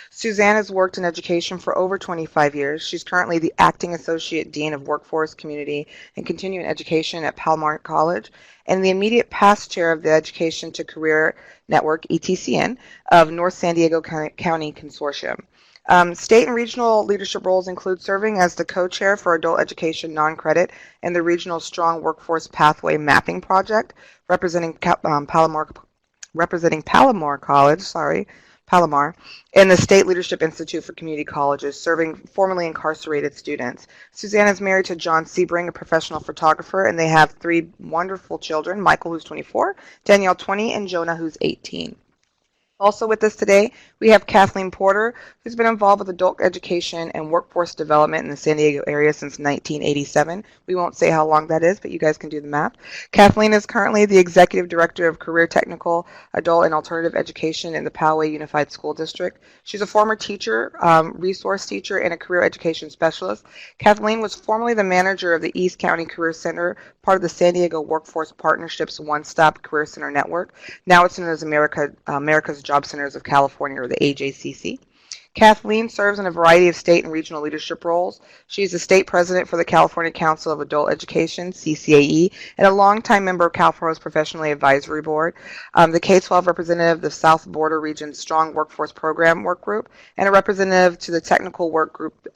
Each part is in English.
Suzanne has worked in education for over 25 years. She's currently the Acting Associate Dean of Workforce, Community, and Continuing Education at Palomar College and the immediate past chair of the Education to Career Network, ETCN, of North San Diego County Consortium. State and regional leadership roles include serving as the co-chair for adult education non-credit and the regional strong workforce pathway mapping project, representing Palomar College, Palomar, and the State Leadership Institute for Community Colleges, serving formerly incarcerated students. Suzanne is married to John Sebring, a professional photographer, and they have three wonderful children, Michael, who's 24, Danielle, 20, and Jonah, who's 18. Also with us today, we have Kathleen Porter, who's been involved with adult education and workforce development in the San Diego area since 1987. We won't say how long that is, but you guys can do the math. Kathleen is currently the Executive Director of Career Technical, Adult, and Alternative Education in the Poway Unified School District. She's a former teacher, resource teacher, and a career education specialist. Kathleen was formerly the manager of the East County Career Center, part of the San Diego Workforce Partnership's One-Stop Career Center Network. Now it's known as America's Job Centers of California, or the AJCC. Kathleen serves in a variety of state and regional leadership roles. She is the state president for the California Council of Adult Education, CCAE, and a longtime member of CalPro's Professionally Advisory Board, the K-12 representative of the South Border Region's Strong Workforce Program Work Group, and a representative to the Technical Work Group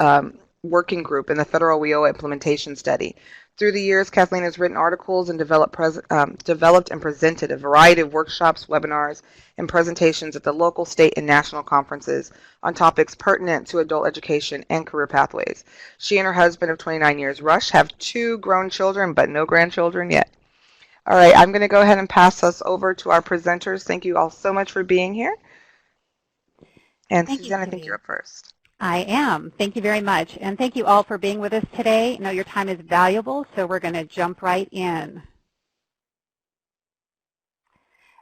Working Group in the Federal WIO Implementation Study. Through the years, Kathleen has written articles and developed and presented a variety of workshops, webinars, and presentations at the local, state, and national conferences on topics pertinent to adult education and career pathways. She and her husband of 29 years, Rush, have two grown children but no grandchildren yet. All right, I'm going to go ahead and pass us over to our presenters. Thank you all so much for being here. And Thank Suzanne, you, I think you're up first. I am. Thank you very much. And thank you all for being with us today. I know your time is valuable, so we're going to jump right in.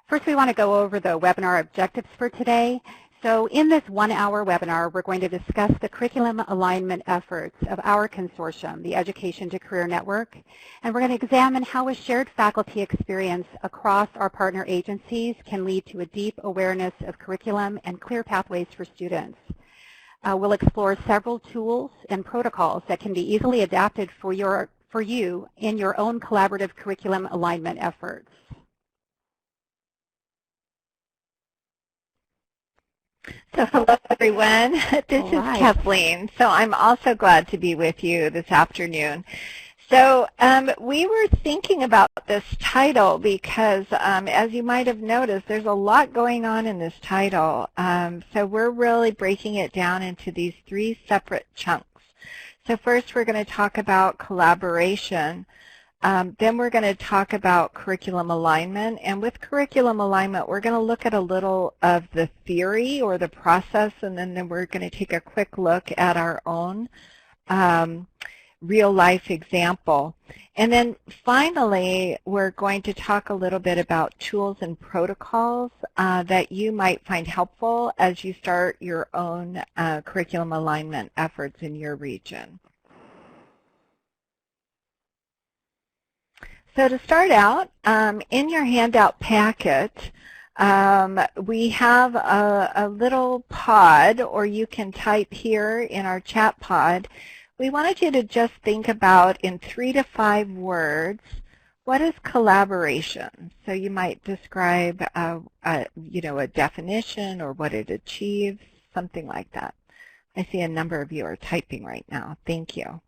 First, we want to go over the webinar objectives for today. So in this 1-hour webinar, we're going to discuss the curriculum alignment efforts of our consortium, the Education to Career Network, and we're going to examine how a shared faculty experience across our partner agencies can lead to a deep awareness of curriculum and clear pathways for students. We'll explore several tools and protocols that can be easily adapted for you in your own collaborative curriculum alignment efforts. So hello, everyone. This is Kathleen. So I'm also glad to be with you this afternoon. So we were thinking about this title because, as you might have noticed, there's a lot going on in this title. So we're really breaking it down into these 3 separate chunks. So first we're going to talk about collaboration. Then we're going to talk about curriculum alignment. And with curriculum alignment, we're going to look at a little of the theory or the process, and then we're going to take a quick look at our own real-life example. And then finally, we're going to talk a little bit about tools and protocols that you might find helpful as you start your own curriculum alignment efforts in your region. So to start out, in your handout packet, we have a little pod, or you can type here in our chat pod. We wanted you to just think about in 3 to 5 words, what is collaboration? So you might describe, you know, a definition or what it achieves, something like that. I see a number of you are typing right now. Thank you.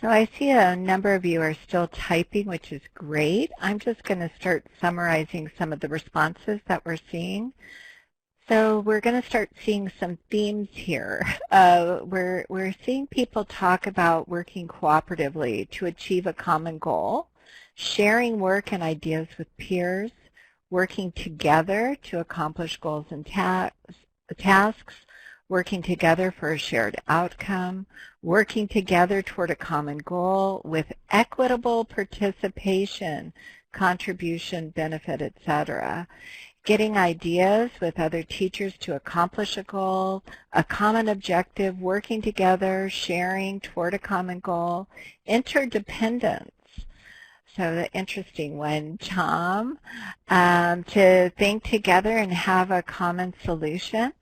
So I see a number of you are still typing, which is great. I'm just going to start summarizing some of the responses that we're seeing. So we're going to start seeing some themes here. We're seeing people talk about working cooperatively to achieve a common goal, sharing work and ideas with peers, working together to accomplish goals and tasks, working together for a shared outcome, working together toward a common goal with equitable participation, contribution, benefit, etc. Getting ideas with other teachers to accomplish a goal, a common objective, working together, sharing toward a common goal, interdependence. So the interesting one, Tom, to think together and have a common solution,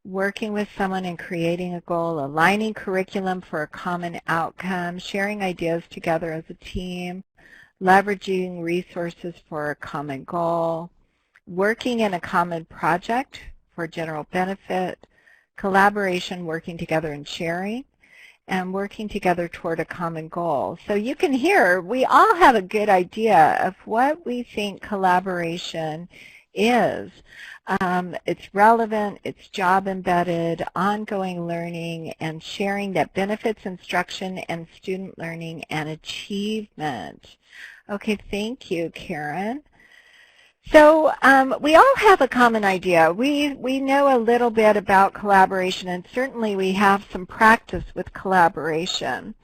working with someone and creating a goal, aligning curriculum for a common outcome, sharing ideas together as a team, leveraging resources for a common goal, working in a common project for general benefit, collaboration, working together and sharing, and working together toward a common goal. So you can hear we all have a good idea of what we think collaboration is. It's relevant, it's job embedded, ongoing learning, and sharing that benefits instruction and student learning and achievement. Okay, thank you, Karen. So we all have a common idea. We know a little bit about collaboration, and certainly we have some practice with collaboration.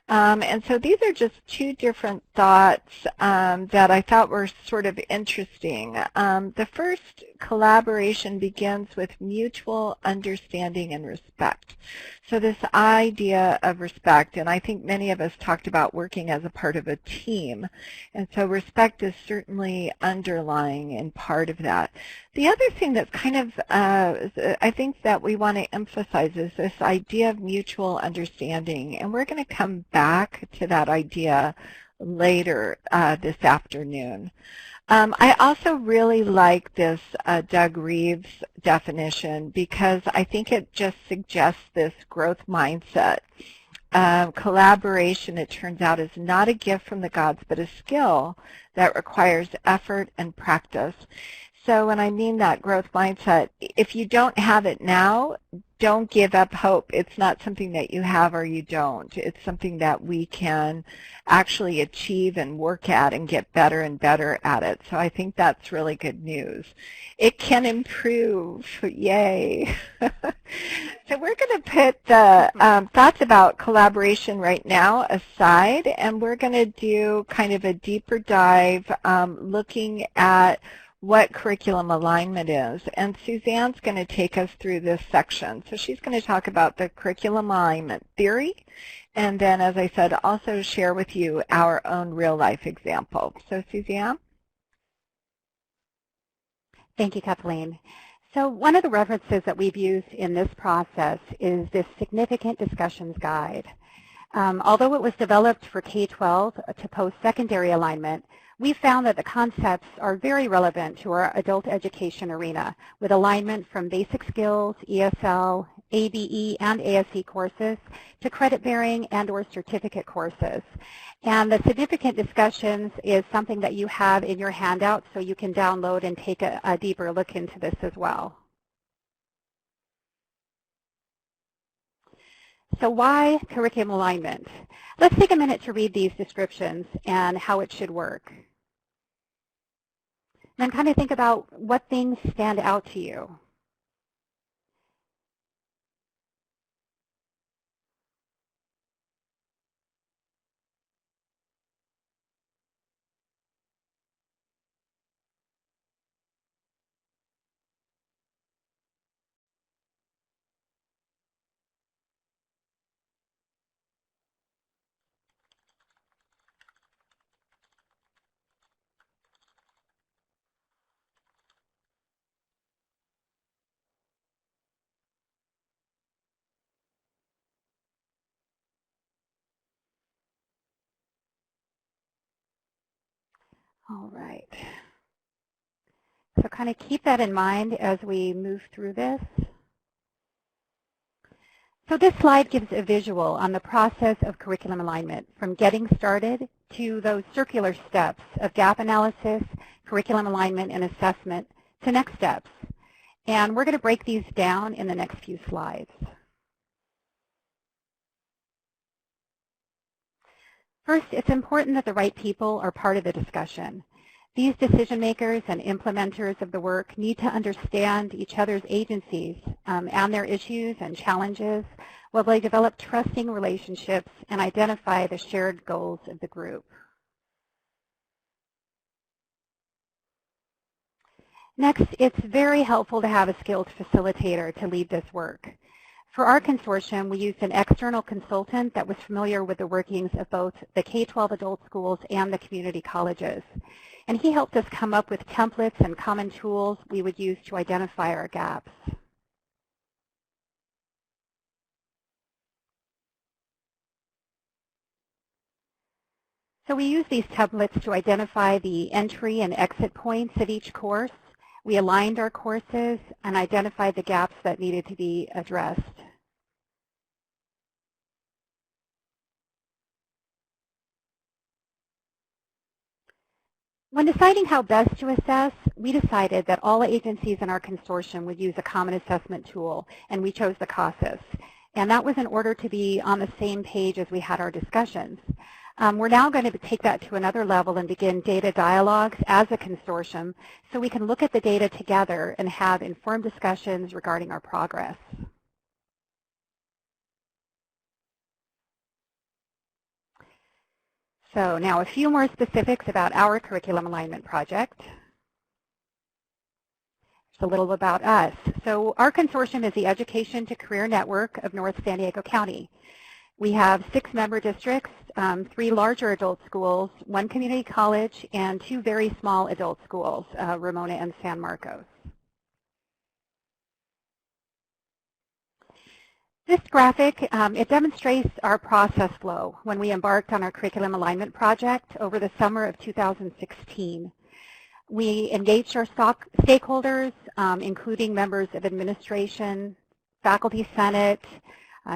And so these are just two different thoughts that I thought were sort of interesting. The first, collaboration begins with mutual understanding and respect. So this idea of respect, and I think many of us talked about working as a part of a team, and so respect is certainly underlying and part of that. The other thing that's kind of, I think that we want to emphasize is this idea of mutual understanding, and we're going to come back to that idea later this afternoon. I also really like this Doug Reeves definition because I think it just suggests this growth mindset. Collaboration, it turns out, is not a gift from the gods, but a skill that requires effort and practice. So when I mean that growth mindset, if you don't have it now, don't give up hope. It's not something that you have or you don't. It's something that we can actually achieve and work at and get better and better at it. So I think that's really good news. It can improve. Yay. So we're going to put the thoughts about collaboration right now aside, and we're going to do kind of a deeper dive looking at what curriculum alignment is. And Suzanne's going to take us through this section. So she's going to talk about the curriculum alignment theory, and then, as I said, also share with you our own real-life example. So Suzanne? Thank you, Kathleen. So one of the references that we've used in this process is this Significant Discussions Guide. Although it was developed for K-12 to post-secondary alignment, we found that the concepts are very relevant to our adult education arena, with alignment from basic skills, ESL, ABE, and ASE courses to credit-bearing and or certificate courses. And the Significant Discussions is something that you have in your handout, so you can download and take a deeper look into this as well. So why curriculum alignment? Let's take a minute to read these descriptions and how it should work. Then kind of think about what things stand out to you. All right. So kind of keep that in mind as we move through this. So this slide gives a visual on the process of curriculum alignment, from getting started to those circular steps of gap analysis, curriculum alignment, and assessment to next steps. And we're going to break these down in the next few slides. First, it's important that the right people are part of the discussion. These decision makers and implementers of the work need to understand each other's agencies and their issues and challenges while they develop trusting relationships and identify the shared goals of the group. Next, it's very helpful to have a skilled facilitator to lead this work. For our consortium, we used an external consultant that was familiar with the workings of both the K-12 adult schools and the community colleges. And he helped us come up with templates and common tools we would use to identify our gaps. So we use these templates to identify the entry and exit points of each course. We aligned our courses and identified the gaps that needed to be addressed. When deciding how best to assess, we decided that all agencies in our consortium would use a common assessment tool, and we chose the CASAS. And that was in order to be on the same page as we had our discussions. We're now going to take that to another level and begin data dialogues as a consortium so we can look at the data together and have informed discussions regarding our progress. So now a few more specifics about our curriculum alignment project. Just a little about us. So our consortium is the Education to Career Network of North San Diego County. We have 6 member districts, 3 larger adult schools, 1 community college, and 2 very small adult schools, Ramona and San Marcos. This graphic, it demonstrates our process flow when we embarked on our curriculum alignment project over the summer of 2016. We engaged our stakeholders, including members of administration, faculty senate,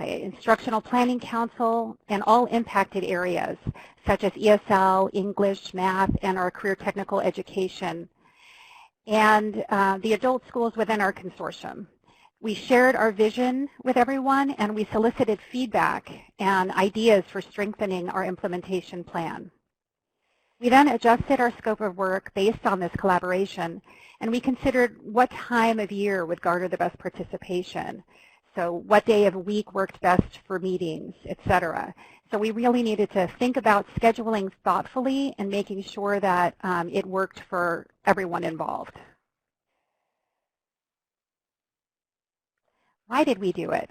instructional planning council, and all impacted areas such as ESL, English, math, and our career technical education, and the adult schools within our consortium. We shared our vision with everyone, and we solicited feedback and ideas for strengthening our implementation plan. We then adjusted our scope of work based on this collaboration, and we considered what time of year would garner the best participation. So what day of week worked best for meetings, etc. So we really needed to think about scheduling thoughtfully and making sure that it worked for everyone involved. Why did we do it?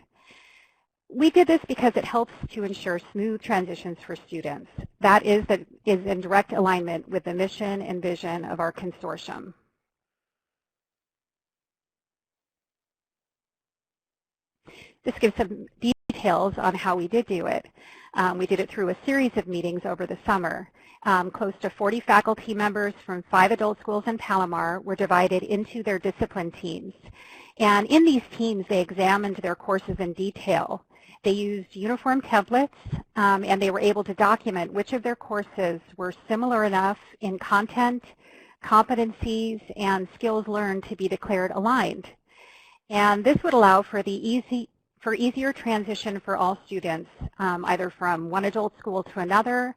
We did this because it helps to ensure smooth transitions for students. That is in direct alignment with the mission and vision of our consortium. This gives some details on how we did do it. We did it through a series of meetings over the summer. Close to 40 faculty members from 5 adult schools in Palomar were divided into their discipline teams. And in these teams, they examined their courses in detail. They used uniform templates, and they were able to document which of their courses were similar enough in content, competencies, and skills learned to be declared aligned. And this would allow for easier transition for all students, either from one adult school to another,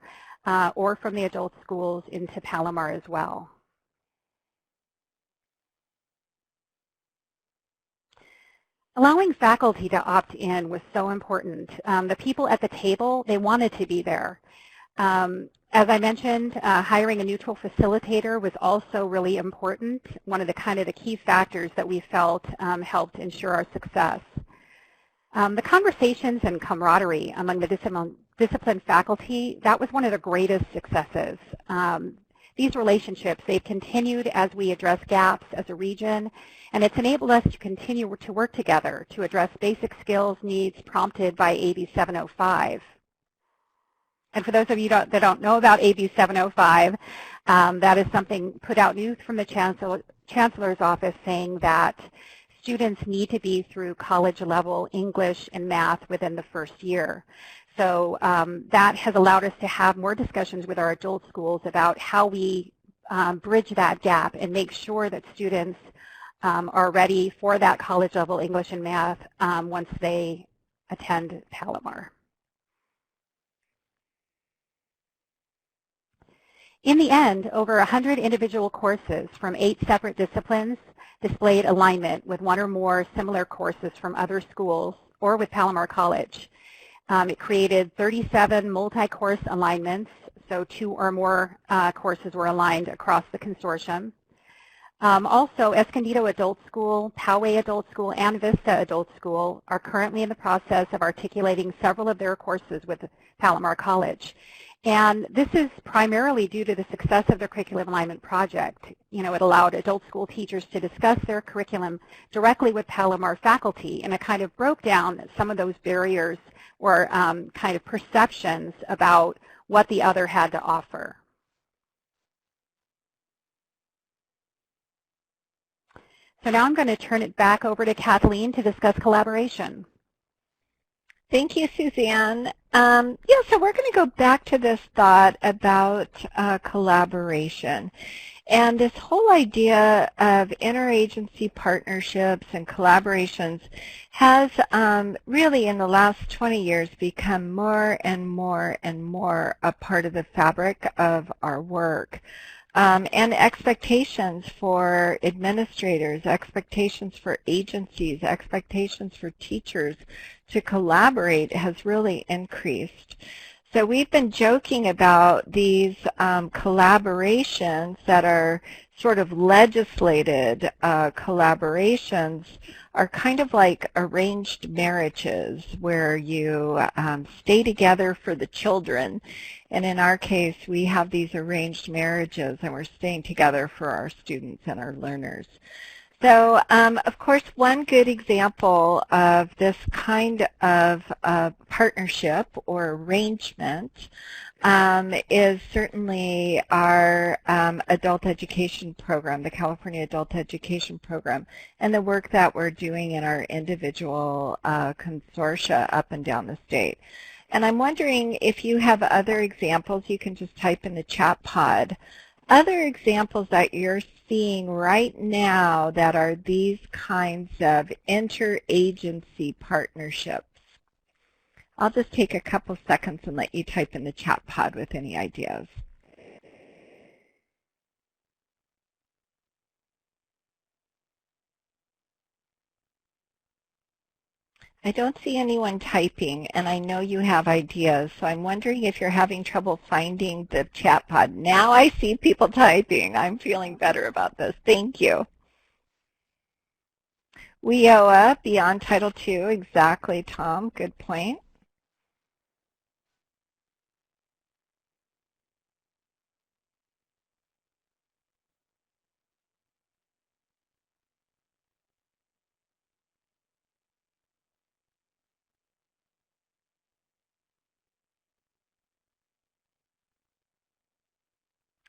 or from the adult schools into Palomar as well. Allowing faculty to opt in was so important. The people at the table, they wanted to be there. As I mentioned, hiring a neutral facilitator was also really important, one of the key factors that we felt helped ensure our success. The conversations and camaraderie among the discipline faculty, that was one of the greatest successes. These relationships, they've continued as we address gaps as a region, and it's enabled us to continue to work together to address basic skills needs prompted by AB 705. And for those of you that don't know about AB 705, that is something put out news from the Chancellor's office saying that students need to be through college level English and math within the first year. So that has allowed us to have more discussions with our adult schools about how we bridge that gap and make sure that students are ready for that college level English and math once they attend Palomar. In the end, over 100 individual courses from 8 separate disciplines displayed alignment with one or more similar courses from other schools or with Palomar College. It created 37 multi-course alignments, so 2 or more courses were aligned across the consortium. Also, Escondido Adult School, Poway Adult School, and Vista Adult School are currently in the process of articulating several of their courses with Palomar College. And this is primarily due to the success of the Curriculum Alignment Project. You know, it allowed adult school teachers to discuss their curriculum directly with Palomar faculty, and it kind of broke down some of those barriers or kind of perceptions about what the other had to offer. So now I'm going to turn it back over to Kathleen to discuss collaboration. Thank you, Suzanne. Yeah, so we're going to go back to this thought about collaboration. And this whole idea of interagency partnerships and collaborations has really in the last 20 years become more and more and more a part of the fabric of our work. And expectations for administrators, expectations for agencies, expectations for teachers to collaborate has really increased. So we've been joking about these collaborations that are sort of legislated collaborations are kind of like arranged marriages where you stay together for the children. And in our case, we have these arranged marriages and we're staying together for our students and our learners. So, of course, one good example of this kind of partnership or arrangement is certainly our adult education program, the California Adult Education Program, and the work that we're doing in our individual consortia up and down the state. And I'm wondering if you have other examples, you can just type in the chat pod, other examples that you're seeing right now that are these kinds of interagency partnerships. I'll just take a couple seconds and let you type in the chat pod with any ideas. I don't see anyone typing, and I know you have ideas, so I'm wondering if you're having trouble finding the chat pod. Now I see people typing. I'm feeling better about this. Thank you. WIOA, beyond Title II, exactly, Tom. Good point.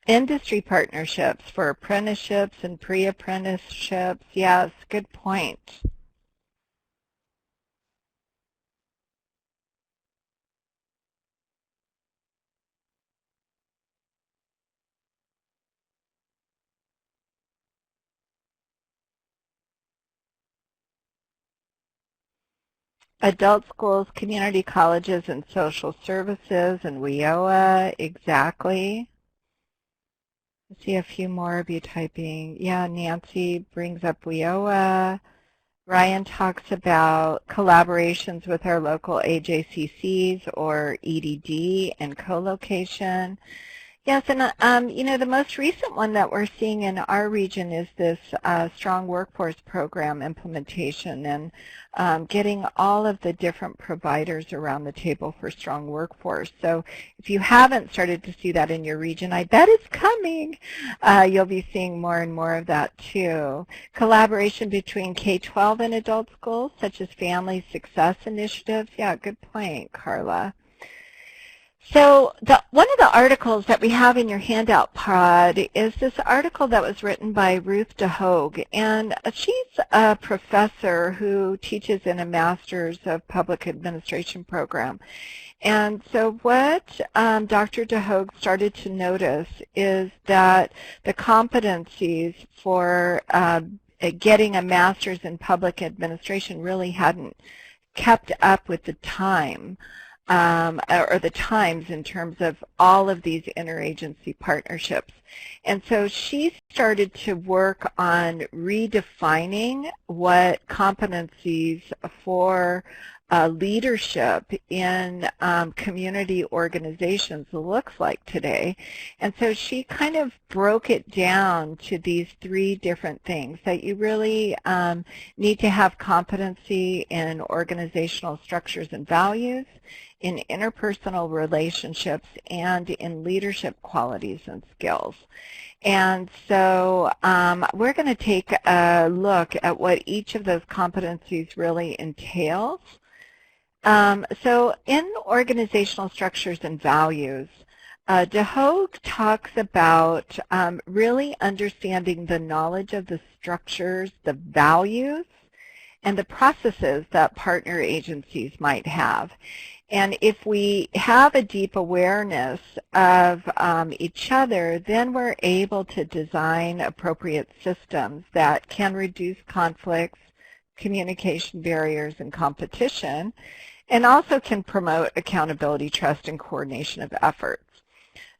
Industry partnerships for apprenticeships and pre-apprenticeships. Yes, good point. Adult schools, community colleges, and social services, and WIOA, exactly. I see a few more of you typing. Yeah, Nancy brings up WIOA. Ryan talks about collaborations with our local AJCCs or EDD and co-location. Yes, and you know, the most recent one that we're seeing in our region is this Strong Workforce Program implementation and getting all of the different providers around the table for strong workforce. So if you haven't started to see that in your region, I bet it's coming. You'll be seeing more and more of that too. Collaboration between K-12 and adult schools, such as family success initiatives. Yeah, good point, Carla. So one of the articles that we have in your handout pod is this article that was written by Ruth DeHoog, and she's a professor who teaches in a Master's of Public Administration program. And so what Dr. DeHoog started to notice is that the competencies for getting a Master's in Public Administration really hadn't kept up with the time. Or the times in terms of all of these interagency partnerships. And so she started to work on redefining what competencies for leadership in community organizations looks like today. And so she kind of broke it down to these three different things, that you really need to have competency in organizational structures and values, in interpersonal relationships, and in leadership qualities and skills. And so we're going to take a look at what each of those competencies really entails. So in organizational structures and values, DeHoog talks about really understanding the knowledge of the structures, the values, and the processes that partner agencies might have. And if we have a deep awareness of each other, then we're able to design appropriate systems that can reduce conflicts, communication barriers, and competition, and also can promote accountability, trust, and coordination of efforts.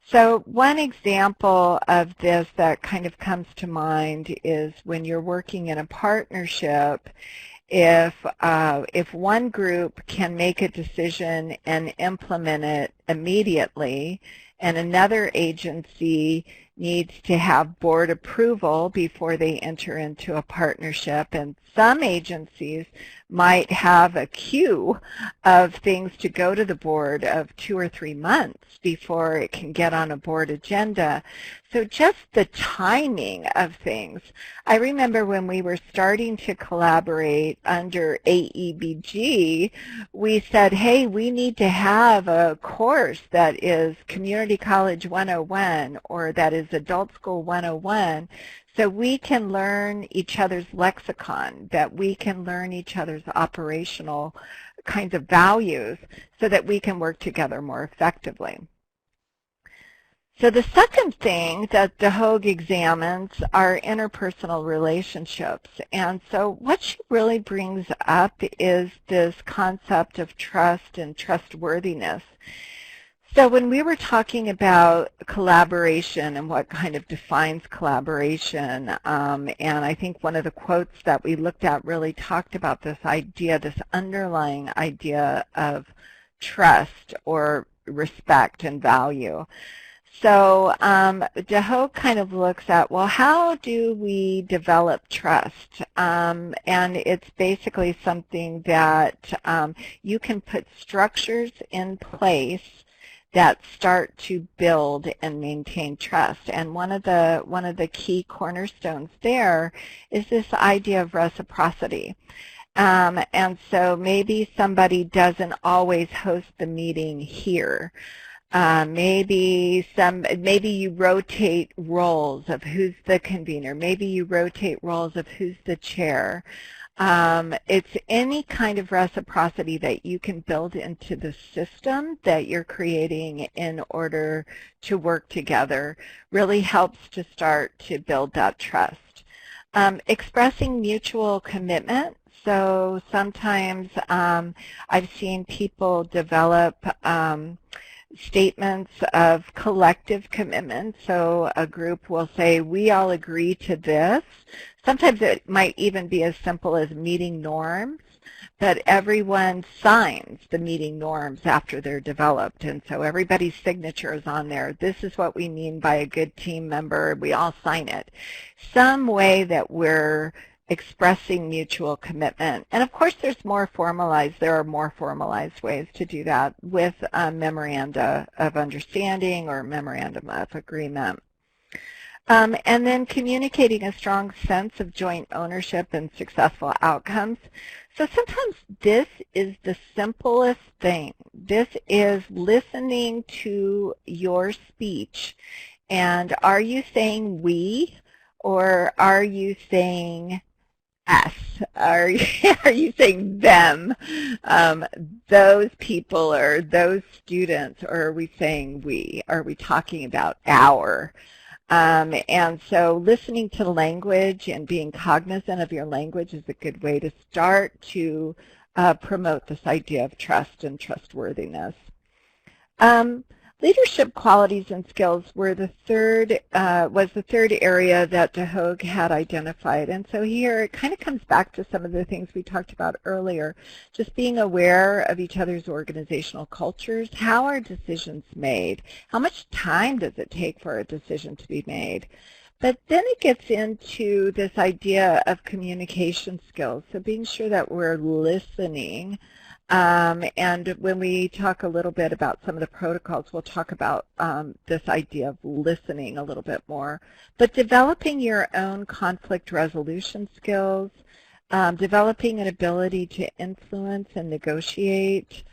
So one example of this that kind of comes to mind is when you're working in a partnership. If one group can make a decision and implement it immediately, and another agency needs to have board approval before they enter into a partnership, and some agencies might have a queue of things to go to the board of 2 or 3 months before it can get on a board agenda. So just the timing of things. I remember when we were starting to collaborate under AEBG, we said, hey, we need to have a course that is Community College 101 or that is Adult School 101, so we can learn each other's lexicon, that we can learn each other's operational kinds of values so that we can work together more effectively. So the second thing that DeHoog examines are interpersonal relationships. And so what she really brings up is this concept of trust and trustworthiness. So when we were talking about collaboration and what kind of defines collaboration, and I think one of the quotes that we looked at really talked about this idea, this underlying idea of trust or respect and value. So DeHoog kind of looks at, well, how do we develop trust? And it's basically something that you can put structures in place that start to build and maintain trust. And one of the key cornerstones there is this idea of reciprocity. And so maybe somebody doesn't always host the meeting here. Maybe you rotate roles of who's the convener. Maybe you rotate roles of who's the chair. It's any kind of reciprocity that you can build into the system that you're creating in order to work together really helps to start to build that trust. Expressing mutual commitment. So sometimes I've seen people develop statements of collective commitment. So a group will say, we all agree to this. Sometimes it might even be as simple as meeting norms, but everyone signs the meeting norms after they're developed. And so everybody's signature is on there. This is what we mean by a good team member. We all sign it. Some way that we're expressing mutual commitment. And of course there are more formalized ways to do that with a memoranda of understanding or memorandum of agreement. And then communicating a strong sense of joint ownership and successful outcomes. So sometimes this is the simplest thing. This is listening to your speech. And are you saying we, or are you saying us? Are you saying them, those people or those students, or are we saying we? Are we talking about our? And so listening to language and being cognizant of your language is a good way to start to promote this idea of trust and trustworthiness. Leadership qualities and skills were the third area that de Hooch had identified. And so here it kind of comes back to some of the things we talked about earlier, just being aware of each other's organizational cultures. How are decisions made? How much time does it take for a decision to be made? But then it gets into this idea of communication skills, so being sure that we're listening. And when we talk a little bit about some of the protocols, we'll talk about this idea of listening a little bit more. But developing your own conflict resolution skills, developing an ability to influence and negotiate,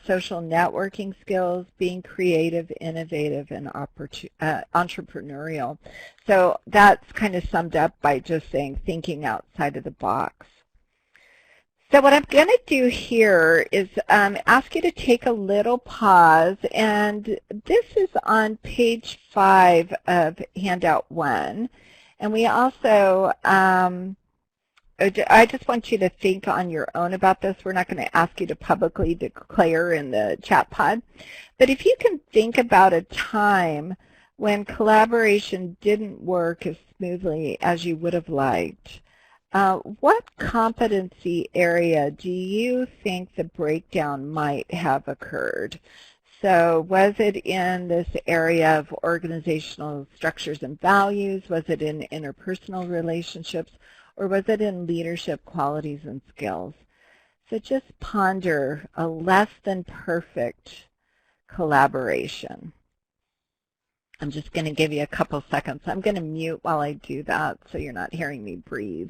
social networking skills, being creative, innovative, and entrepreneurial. So that's kind of summed up by just saying thinking outside of the box. So what I'm going to do here is ask you to take a little pause, and this is on page 5 of handout 1. And we also, I just want you to think on your own about this. We're not going to ask you to publicly declare in the chat pod. But if you can think about a time when collaboration didn't work as smoothly as you would have liked, what competency area do you think the breakdown might have occurred? So was it in this area of organizational structures and values? Was it in interpersonal relationships? Or was it in leadership qualities and skills? So just ponder a less than perfect collaboration. I'm just going to give you a couple seconds. I'm going to mute while I do that so you're not hearing me breathe.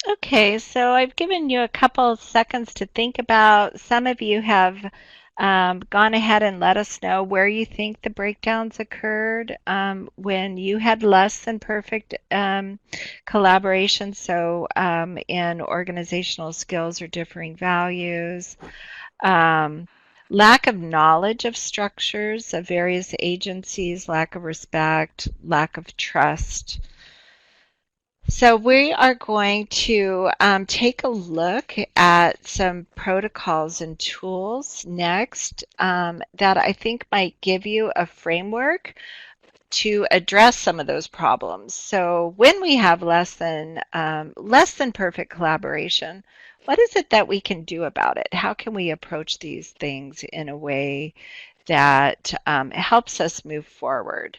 Okay, so I've given you a couple of seconds to think about. Some of you have gone ahead and let us know where you think the breakdowns occurred when you had less than perfect collaboration, so in organizational skills or differing values. Lack of knowledge of structures of various agencies, lack of respect, lack of trust. So we are going to take a look at some protocols and tools next that I think might give you a framework to address some of those problems. So when we have less than perfect collaboration, what is it that we can do about it? How can we approach these things in a way that helps us move forward?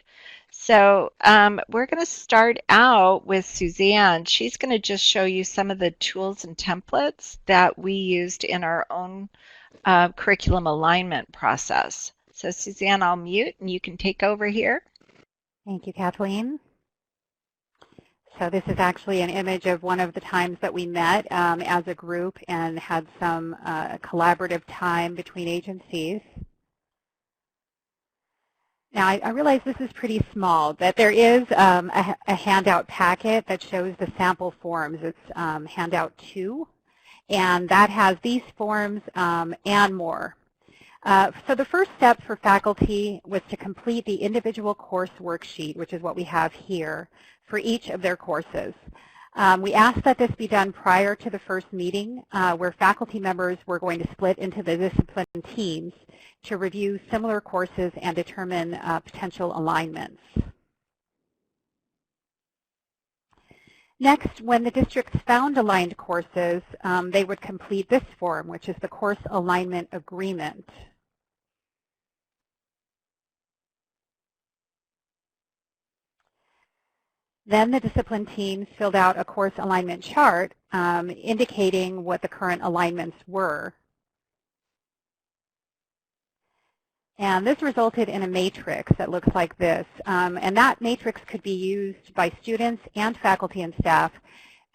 So we're going to start out with Suzanne. She's going to just show you some of the tools and templates that we used in our own curriculum alignment process. So Suzanne, I'll mute and you can take over here. Thank you, Kathleen. So this is actually an image of one of the times that we met as a group and had some collaborative time between agencies. Now, I realize this is pretty small, but there is a handout packet that shows the sample forms. It's handout 2, and that has these forms and more. So the first step for faculty was to complete the individual course worksheet, which is what we have here, for each of their courses. We asked that this be done prior to the first meeting, where faculty members were going to split into the discipline teams to review similar courses and determine potential alignments. Next, when the districts found aligned courses, they would complete this form, which is the Course Alignment Agreement. Then the discipline teams filled out a course alignment chart indicating what the current alignments were. And this resulted in a matrix that looks like this. And that matrix could be used by students and faculty and staff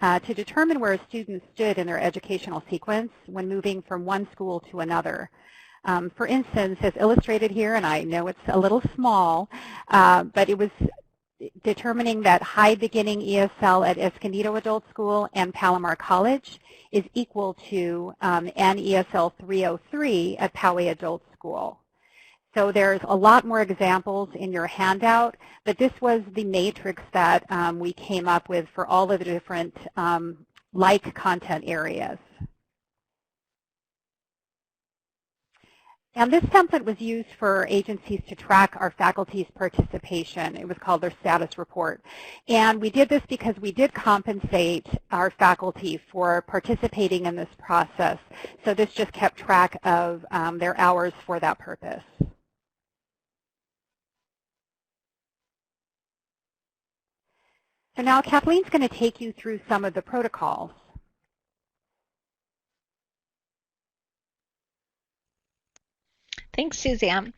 to determine where a student stood in their educational sequence when moving from one school to another. For instance, as illustrated here, and I know it's a little small, but it was determining that high beginning ESL at Escondido Adult School and Palomar College is equal to an ESL 303 at Poway Adult School. So there's a lot more examples in your handout, but this was the matrix that we came up with for all of the different like content areas. And this template was used for agencies to track our faculty's participation. It was called their status report. And we did this because we did compensate our faculty for participating in this process. So this just kept track of their hours for that purpose. So now Kathleen's going to take you through some of the protocols. Thanks, Suzanne.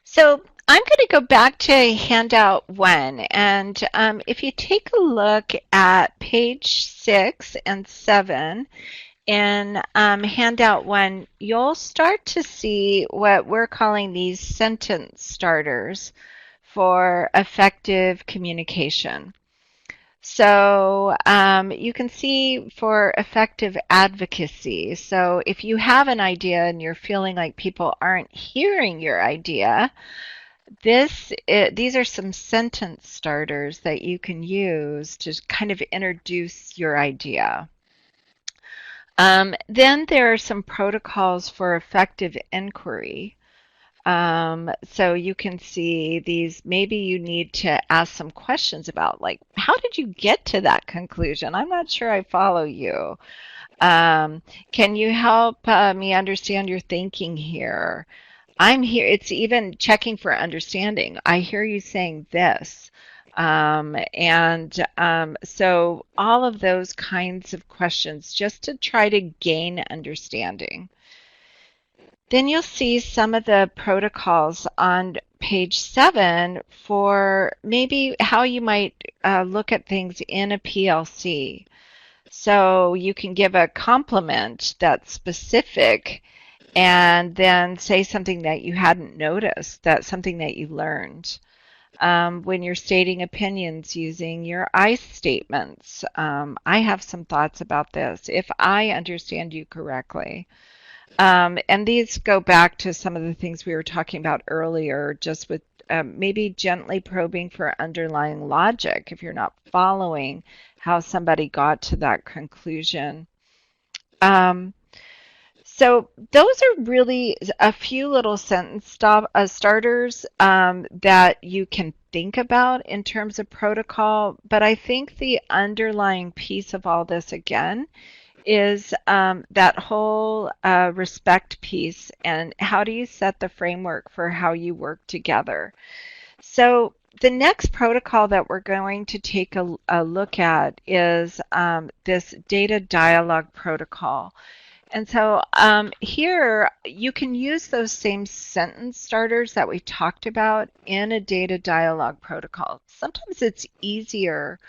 So I'm going to go back to handout 1, and if you take a look at page 6 and 7 in handout 1, you'll start to see what we're calling these sentence starters for effective communication. So you can see for effective advocacy. So if you have an idea and you're feeling like people aren't hearing your idea, these are some sentence starters that you can use to kind of introduce your idea. Then there are some protocols for effective inquiry. So you can see these, maybe you need to ask some questions about, like, how did you get to that conclusion? I'm not sure I follow you. Can you help me understand your thinking here? I'm here, it's even checking for understanding. I hear you saying this. So all of those kinds of questions just to try to gain understanding. Then you'll see some of the protocols on page 7 for maybe how you might look at things in a PLC. So you can give a compliment that's specific and then say something that you hadn't noticed, that's something that you learned. When you're stating opinions using your I statements, I have some thoughts about this, if I understand you correctly. And these go back to some of the things we were talking about earlier, just with maybe gently probing for underlying logic if you're not following how somebody got to that conclusion. So those are really a few little sentence starters that you can think about in terms of protocol, but I think the underlying piece of all this, again, is that whole respect piece, and how do you set the framework for how you work together. So the next protocol that we're going to take a look at is this data dialogue protocol. And so here you can use those same sentence starters that we talked about in a data dialogue protocol. Sometimes it's easier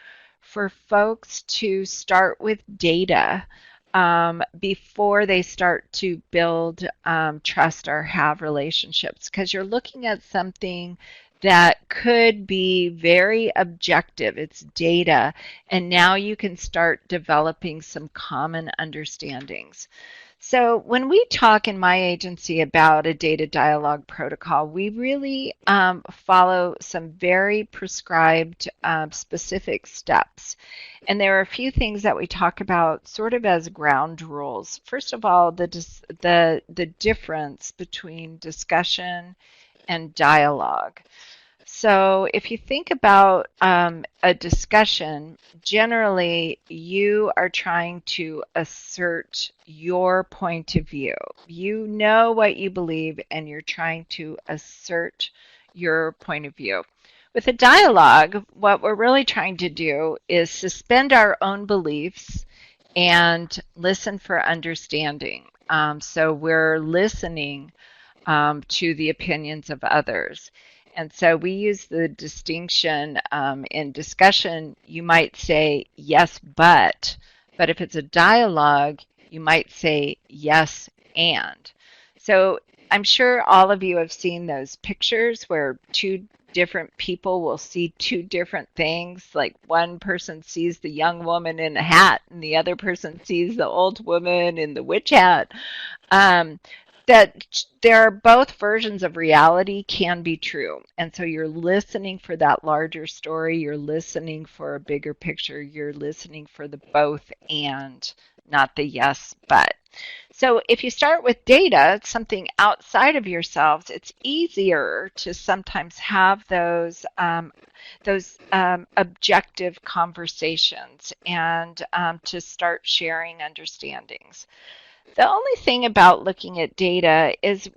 for folks to start with data before they start to build trust or have relationships, because you're looking at something that could be very objective. It's data, and now you can start developing some common understandings. So when we talk in my agency about a data dialogue protocol, we really follow some very prescribed specific steps. And there are a few things that we talk about sort of as ground rules. First of all, the difference between discussion and dialogue. So if you think about a discussion, generally you are trying to assert your point of view. You know what you believe and you're trying to assert your point of view. With a dialogue, what we're really trying to do is suspend our own beliefs and listen for understanding. So we're listening to the opinions of others. And so we use the distinction in discussion. You might say yes, but if it's a dialogue, you might say yes, and. So I'm sure all of you have seen those pictures where two different people will see two different things. Like one person sees the young woman in a hat and the other person sees the old woman in the witch hat. That there are both versions of reality can be true. And so you're listening for that larger story. You're listening for a bigger picture. You're listening for the both and, not the yes, but. So if you start with data, something outside of yourselves, it's easier to sometimes have those objective conversations and to start sharing understandings. The only thing about looking at data is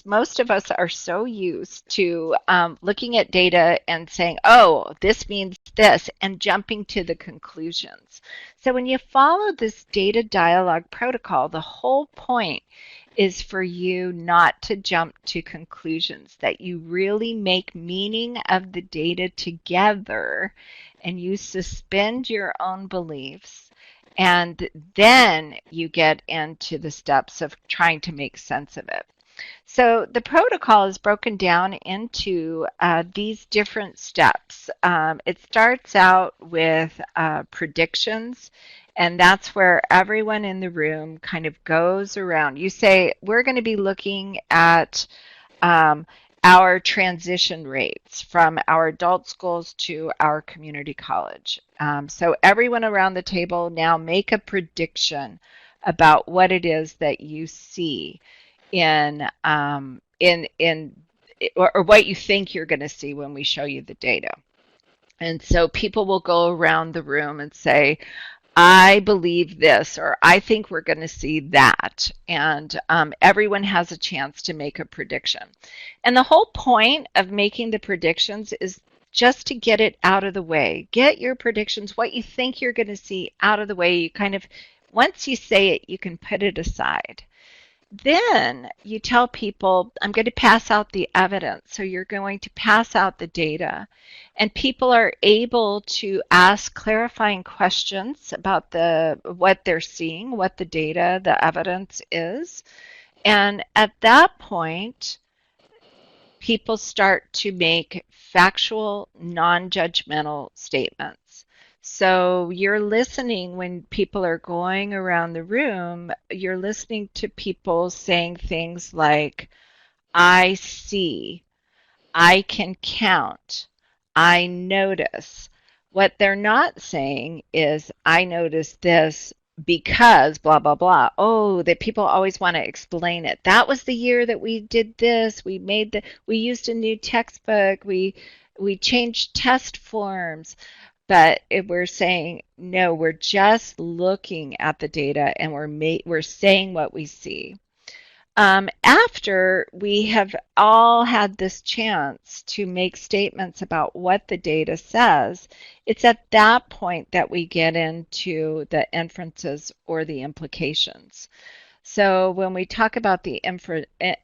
most of us are so used to looking at data and saying, oh, this means this, and jumping to the conclusions. So when you follow this data dialogue protocol, the whole point is for you not to jump to conclusions, that you really make meaning of the data together and you suspend your own beliefs. And then you get into the steps of trying to make sense of it. So the protocol is broken down into these different steps. It starts out with predictions, and that's where everyone in the room kind of goes around. You say, we're going to be looking at our transition rates from our adult schools to our community college. So everyone around the table now make a prediction about what it is that you see or what you think you're going to see when we show you the data. And so people will go around the room and say, I believe this, or I think we're going to see that. And everyone has a chance to make a prediction. And the whole point of making the predictions is just to get it out of the way. Get your predictions, what you think you're going to see, out of the way. You kind of, once you say it, you can put it aside. Then you tell people, I'm going to pass out the evidence. So you're going to pass out the data. And people are able to ask clarifying questions about what they're seeing, what the data, the evidence is. And at that point, people start to make factual, non-judgmental statements. So you're listening when people are going around the room, you're listening to people saying things like, I see, I can count, I notice. What they're not saying is, I noticed this because blah, blah, blah. Oh, that people always want to explain it. That was the year that we did this. We used a new textbook. We changed test forms. But if we're saying, no, we're just looking at the data and we're saying what we see. After we have all had this chance to make statements about what the data says, it's at that point that we get into the inferences or the implications. So when we talk about the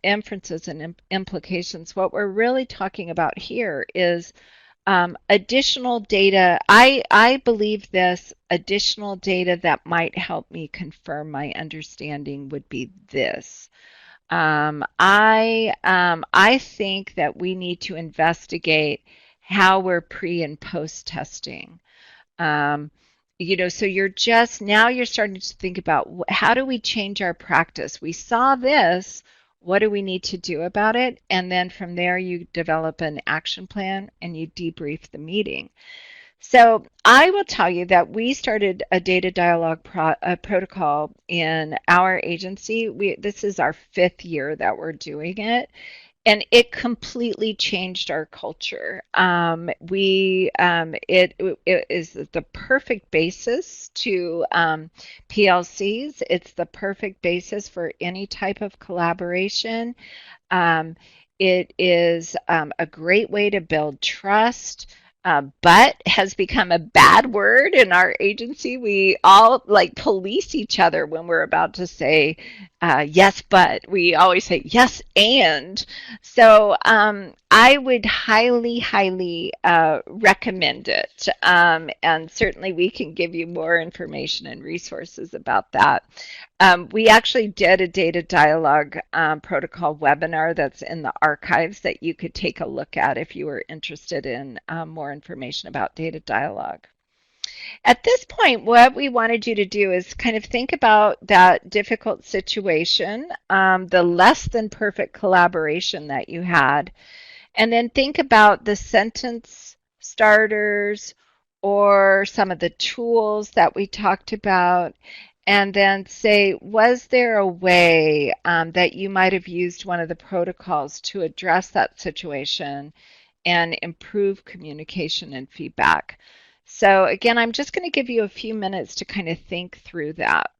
inferences and implications, what we're really talking about here is additional data. I believe this additional data that might help me confirm my understanding would be this. I think that we need to investigate how we're pre and post testing. Um, so you're starting to think about how do we change our practice? We saw this. What do we need to do about it? And then from there, you develop an action plan and you debrief the meeting. So I will tell you that we started a data dialogue protocol in our agency. This is our 5th year that we're doing it, and it completely changed our culture. It is the perfect basis to PLCs. It's the perfect basis for any type of collaboration. Um, it is a great way to build trust. But has become a bad word in our agency. We all like police each other when we're about to say yes, but we always say yes, and. So I would highly, highly recommend it. And certainly we can give you more information and resources about that. We actually did a data dialogue protocol webinar that's in the archives that you could take a look at if you were interested in more information about data dialogue. At this point, what we wanted you to do is kind of think about that difficult situation, the less than perfect collaboration that you had, and then think about the sentence starters or some of the tools that we talked about, and then say, was there a way that you might have used one of the protocols to address that situation and improve communication and feedback? So again, I'm just going to give you a few minutes to kind of think through that.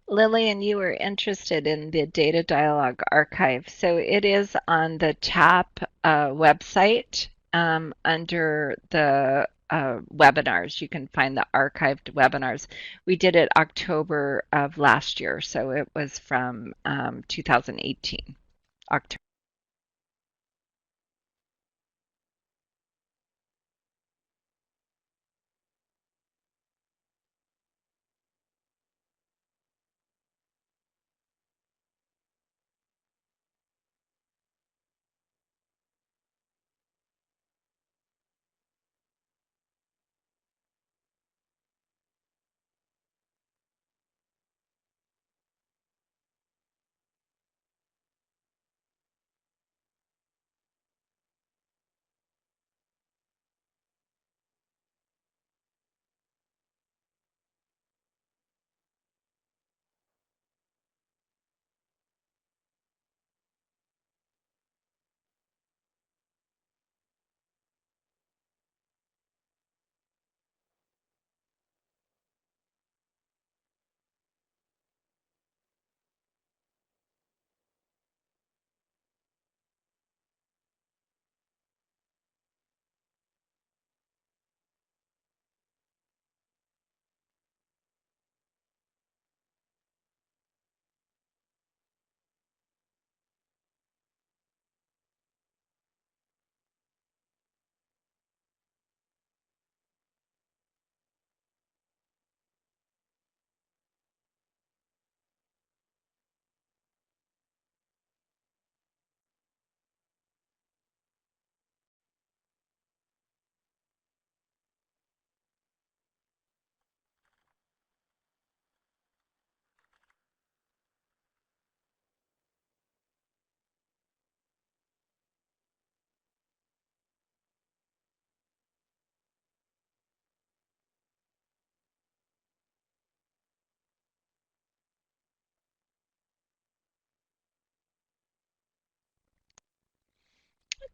Lillian, you were interested in the Data Dialogue Archive. So it is on the TAP website under the webinars. You can find the archived webinars. We did it October of last year, so it was from 2018, October.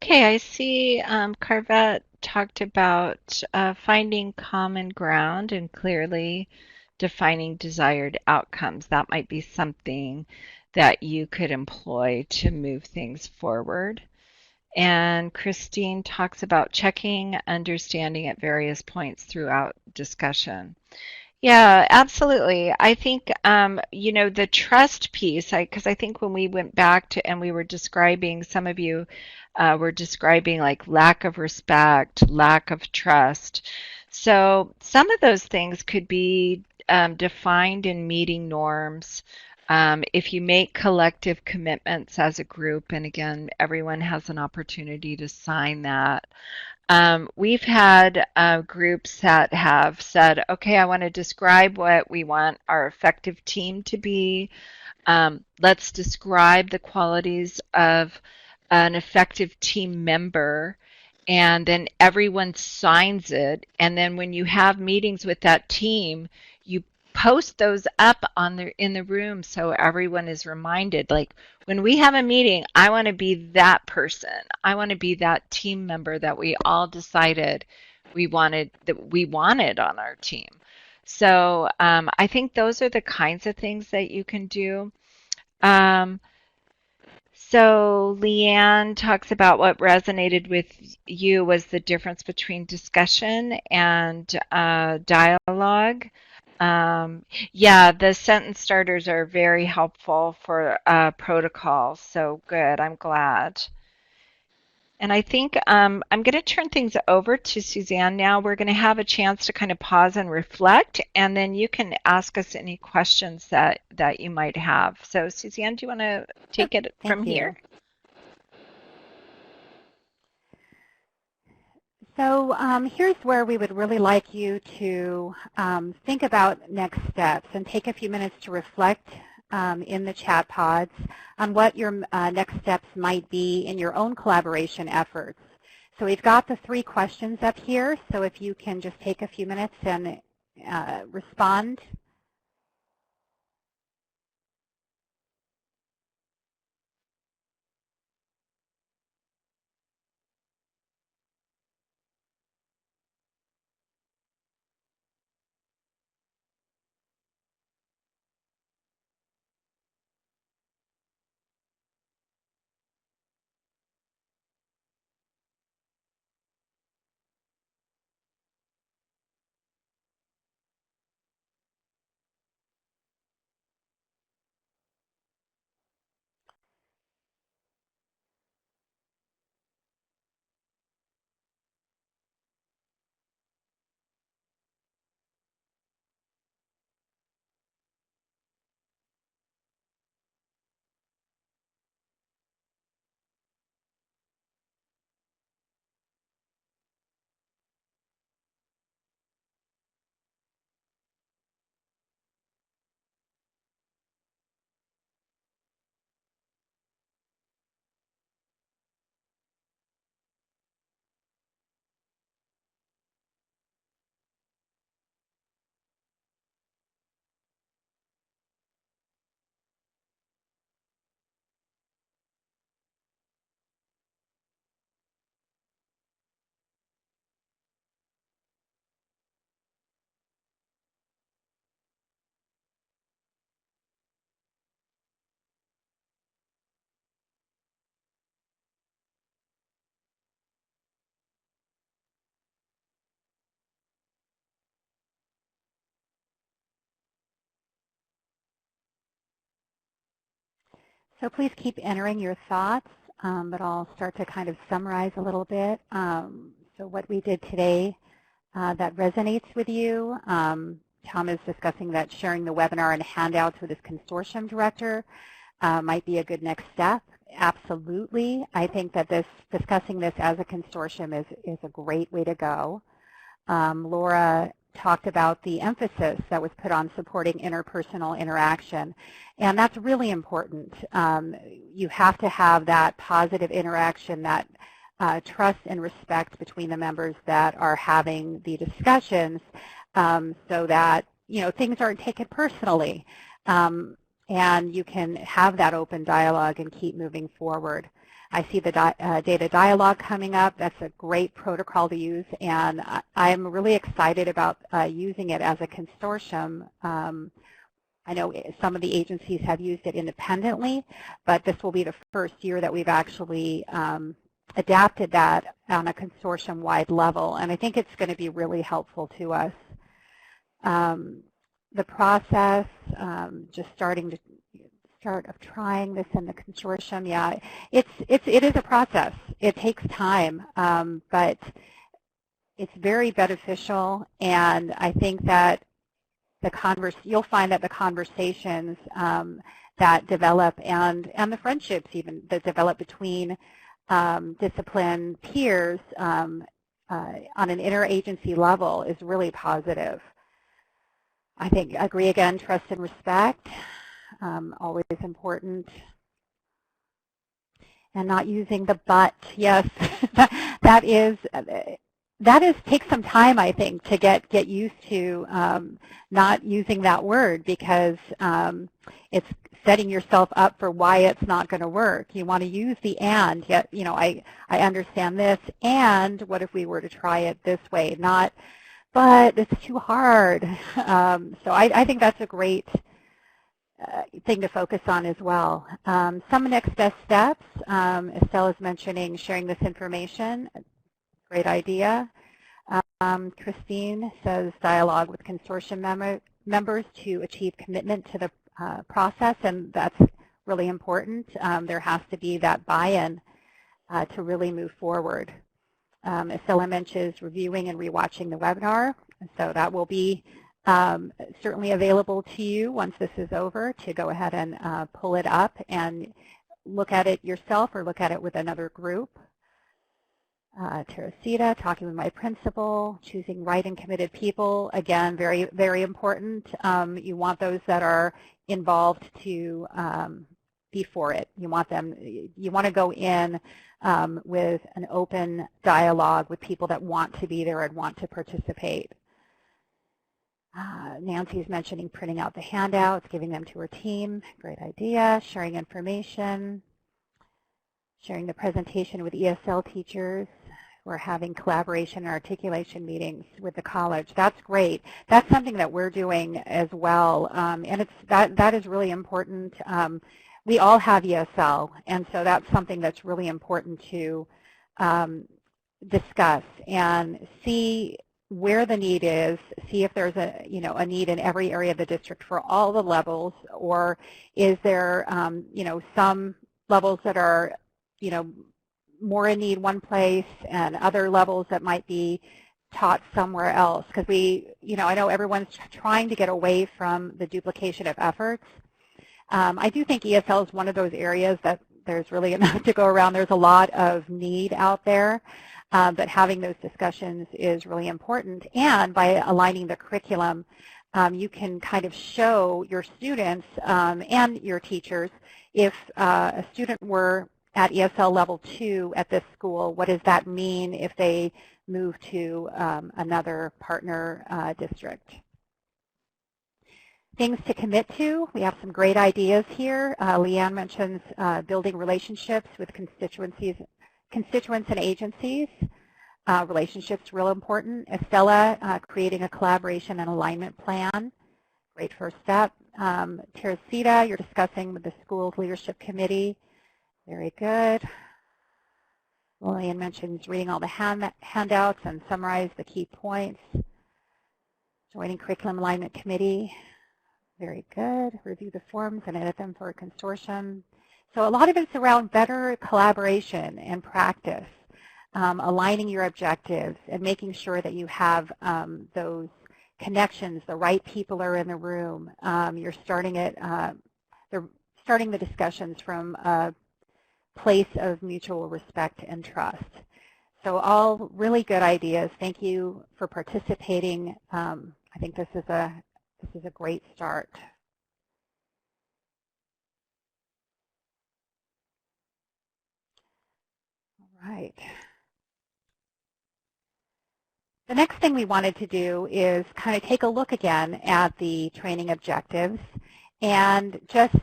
Okay, I see Carvette talked about finding common ground and clearly defining desired outcomes. That might be something that you could employ to move things forward. And Christine talks about checking understanding at various points throughout discussion. Yeah, absolutely. I think, the trust piece, because I think when we went back to and we were describing, some of you were describing like lack of respect, lack of trust. So some of those things could be defined in meeting norms. If you make collective commitments as a group, and again, everyone has an opportunity to sign that. We've had groups that have said, okay, I want to describe what we want our effective team to be. Let's describe the qualities of an effective team member, and then everyone signs it. And then when you have meetings with that team, you post those up on in the room so everyone is reminded. Like when we have a meeting, I want to be that person. I want to be that team member that we all decided we wanted on our team. So I think those are the kinds of things that you can do. Um, so Leanne talks about what resonated with you was the difference between discussion and dialogue. Yeah, the sentence starters are very helpful for protocol. So good, I'm glad. And I think I'm going to turn things over to Suzanne now. We're going to have a chance to kind of pause and reflect, and then you can ask us any questions that you might have. So Suzanne, do you want to take it from here? So here's where we would really like you to think about next steps and take a few minutes to reflect in the chat pods on what your next steps might be in your own collaboration efforts. So we've got the 3 questions up here, so if you can just take a few minutes and respond. So please keep entering your thoughts, but I'll start to kind of summarize a little bit. So what we did today that resonates with you. Tom is discussing that sharing the webinar and handouts with his consortium director might be a good next step. Absolutely. I think that discussing this as a consortium is a great way to go. Laura talked about the emphasis that was put on supporting interpersonal interaction, and that's really important. You have to have that positive interaction, that trust and respect between the members that are having the discussions, so that things aren't taken personally, and you can have that open dialogue and keep moving forward. I see the data dialogue coming up. That's a great protocol to use, and I'm really excited about using it as a consortium. I know some of the agencies have used it independently, but this will be the first year that we've actually adapted that on a consortium-wide level, and I think it's going to be really helpful to us. The process, just trying this in the consortium, yeah, it is a process. It takes time, but it's very beneficial, and I think that you'll find that the conversations that develop and the friendships even that develop between discipline peers on an interagency level is really positive. I agree again, trust and respect, always important. And not using the but, yes, that takes some time, I think, to get used to not using that word, because it's setting yourself up for why it's not going to work. You want to use the and, yet, I understand this, and what if we were to try it this way? Not, but it's too hard. So I think that's a great thing to focus on as well. Some next best steps, Estelle is mentioning sharing this information. Great idea. Christine says dialogue with consortium members to achieve commitment to the process, and that's really important. There has to be that buy-in to really move forward. Estella mentions reviewing and rewatching the webinar, so that will be certainly available to you once this is over to go ahead and pull it up and look at it yourself or look at it with another group. Teresita, talking with my principal, choosing right and committed people, again, very, very important. You want those that are involved to be for it. You want to go in with an open dialogue with people that want to be there and want to participate. Nancy's mentioning printing out the handouts, giving them to her team. Great idea. Sharing information. Sharing the presentation with ESL teachers. We're having collaboration and articulation meetings with the college. That's great. That's something that we're doing as well, and that is really important. We all have ESL, and so that's something that's really important to discuss and see where the need is, see if there's a need in every area of the district for all the levels, or is there some levels that are more in need one place and other levels that might be taught somewhere else, because I know everyone's trying to get away from the duplication of efforts. I do think ESL is one of those areas that there's really enough to go around. There's a lot of need out there, but having those discussions is really important. And by aligning the curriculum, you can kind of show your students and your teachers, if a student were at ESL level 2 at this school, what does that mean if they move to another partner district? Things to commit to. We have some great ideas here. Leanne mentions building relationships with constituents and agencies. Relationships real important. Estella, creating a collaboration and alignment plan. Great first step. Teresita, you're discussing with the school's leadership committee. Very good. Lillian mentions reading all the handouts and summarize the key points. Joining curriculum alignment committee. Very good. Review the forms and edit them for a consortium. So a lot of it's around better collaboration and practice, aligning your objectives and making sure that you have those connections, the right people are in the room. You're starting the discussions from a place of mutual respect and trust. So all really good ideas. Thank you for participating. I think this is a great start. All right. The next thing we wanted to do is kind of take a look again at the training objectives and just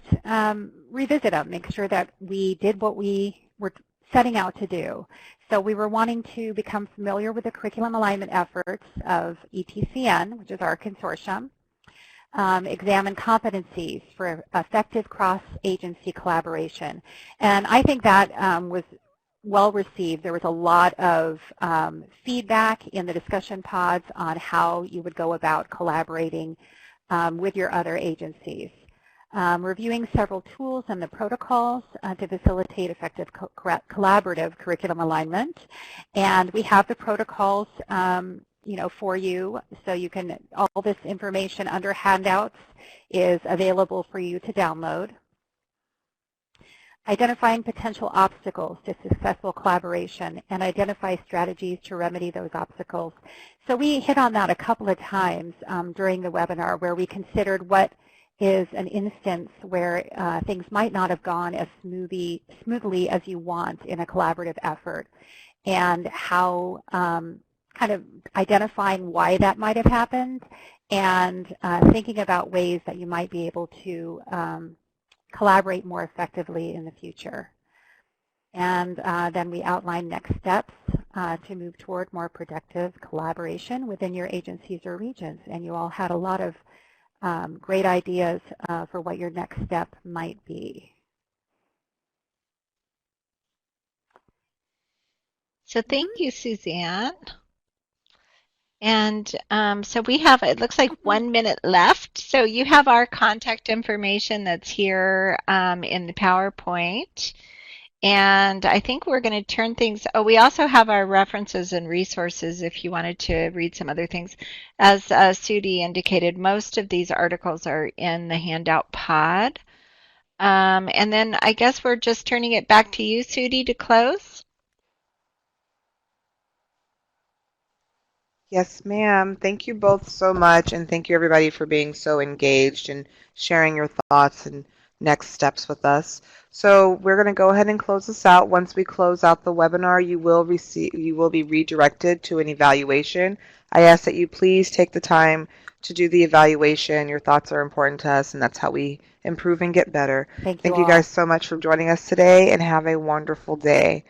revisit them, make sure that we did what we were setting out to do. So we were wanting to become familiar with the curriculum alignment efforts of ETCN, which is our consortium, examine competencies for effective cross-agency collaboration. And I think that was well received. There was a lot of feedback in the discussion pods on how you would go about collaborating with your other agencies. Reviewing several tools and the protocols to facilitate effective collaborative curriculum alignment. And we have the protocols for you, so you can, all this information under handouts is available for you to download. Identifying potential obstacles to successful collaboration and identify strategies to remedy those obstacles. So we hit on that a couple of times during the webinar, where we considered what is an instance where things might not have gone as smoothly as you want in a collaborative effort, and how kind of identifying why that might have happened, and thinking about ways that you might be able to collaborate more effectively in the future. And then we outline next steps to move toward more productive collaboration within your agencies or regions. And you all had a lot of great ideas for what your next step might be. So thank you, Suzanne. And so we have, it looks like 1 minute left. So you have our contact information that's here in the PowerPoint. And I think we're going to turn things, oh, we also have our references and resources if you wanted to read some other things. As Sudie indicated, most of these articles are in the handout pod. And then I guess we're just turning it back to you, Sudie, to close. Yes, ma'am. Thank you both so much, and thank you everybody for being so engaged and sharing your thoughts and next steps with us. So we're going to go ahead and close this out. Once we close out the webinar, you will be redirected to an evaluation. I ask that you please take the time to do the evaluation. Your thoughts are important to us, and that's how we improve and get better. Thank you all. Guys so much for joining us today, and have a wonderful day.